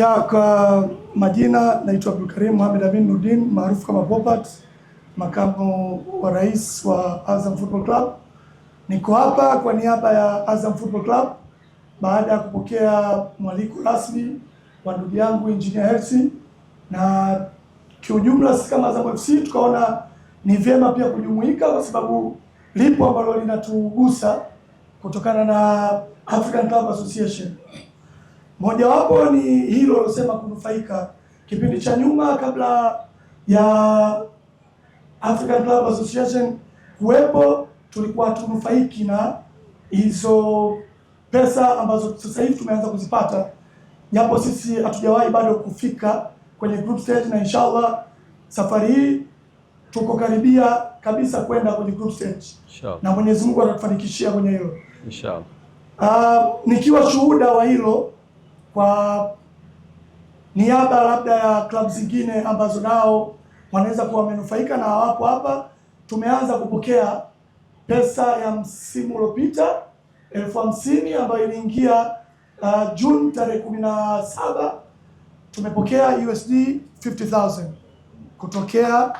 Kwa majina naitwa Abdulkarim Mohamed Amin Nurdin maarufu kama Popat, makamu wa rais wa Azam Football Club. Niko hapa kwa niaba ya Azam Football Club baada ya kupokea mwaliko rasmi wa ndugu yangu Engineer Hersi, na kiujumla sisi kama Azam FC tukaona ni vyema pia kujumuika kwa sababu lipo ambalo linatugusa kutokana na African Club Association. Mojawapo ni hilo losema kunufaika. Kipindi cha nyuma kabla ya African Club Association kuwepo, tulikuwa tunufaiki na hizo pesa ambazo sasa hivi tumeanza kuzipata, japo sisi hatujawahi bado kufika kwenye group stage, na inshallah safari hii tuko karibia kabisa kwenda kwenye group stage. Inshallah. Na Mwenyezi Mungu atatufanikishia kwenye hilo. Inshallah. Nikiwa shuhuda wa hilo kwa niaba labda ya klabu zingine ambazo nao wanaweza kuwa wamenufaika na hawapo hapa, tumeanza kupokea pesa ya msimu uliopita 50,000 ambayo iliingia June tarehe 17. Tumepokea USD 50,000 kutokea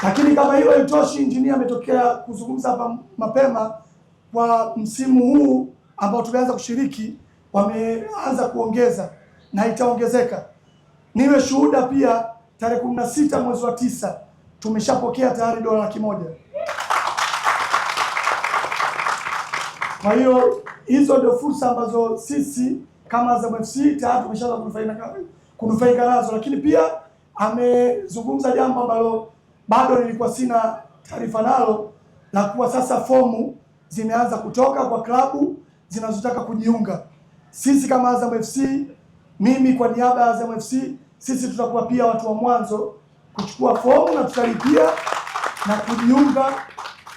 lakini kama hilo haitoshi, engineer ametokea kuzungumza hapa mapema kwa msimu huu ambao tumeanza kushiriki, wameanza kuongeza na itaongezeka. Niwe shuhuda pia, tarehe 16 mwezi wa 9 tumeshapokea tayari $100,000. Kwa hiyo hizo ndio fursa ambazo sisi kama Azam FC tayari tumeshaanza kunufaika nazo, lakini pia amezungumza jambo ambalo bado nilikuwa sina taarifa nalo, na kuwa sasa fomu zimeanza kutoka kwa klabu zinazotaka kujiunga. Sisi kama Azam FC, mimi kwa niaba ya Azam FC, sisi tutakuwa pia watu wa mwanzo kuchukua fomu na tutalipia na kujiunga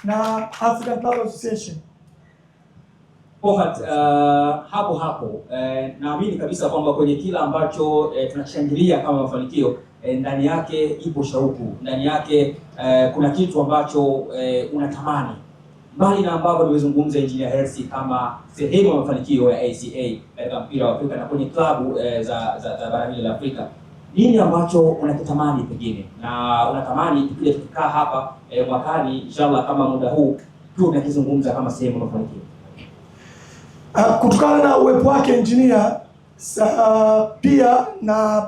na African Club Association. Popat, hapo naamini kabisa kwamba kwenye kila ambacho tunashangilia kama mafanikio, ndani yake ipo shauku, ndani yake kuna kitu ambacho unatamani, mbali na ambavyo nimezungumza Engineer Hersi kama sehemu ya mafanikio ya ACA katika mpira wa Afrika na kwenye klabu za bara hili la Afrika. Nini ambacho unakitamani pengine, na unatamani tukija tukikaa hapa mwakani inshallah kama muda huu tu tunakizungumza kama sehemu ya mafanikio? Kutokana na uwepo wake engineer, pia na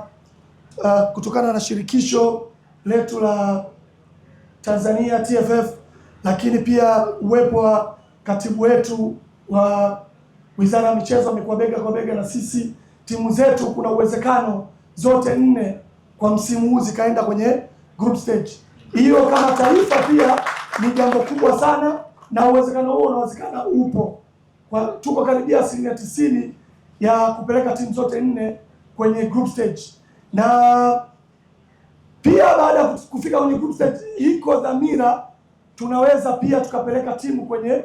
kutokana na shirikisho letu la Tanzania TFF, lakini pia uwepo wa katibu wetu wa Wizara ya Michezo amekuwa bega kwa bega na sisi, timu zetu kuna uwezekano zote 4 kwa msimu huu zikaenda kwenye group stage. Hiyo kama taifa pia ni jambo kubwa sana, na uwezekano huo unawezekana upo. Tuko karibia 90% ya kupeleka timu zote 4 kwenye group stage, na pia baada ya kufika kwenye group stage iko dhamira tunaweza pia tukapeleka timu kwenye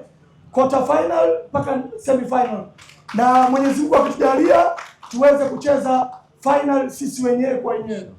quarter final mpaka semi final, na Mwenyezi Mungu akitujalia tuweze kucheza final sisi wenyewe kwa wenyewe.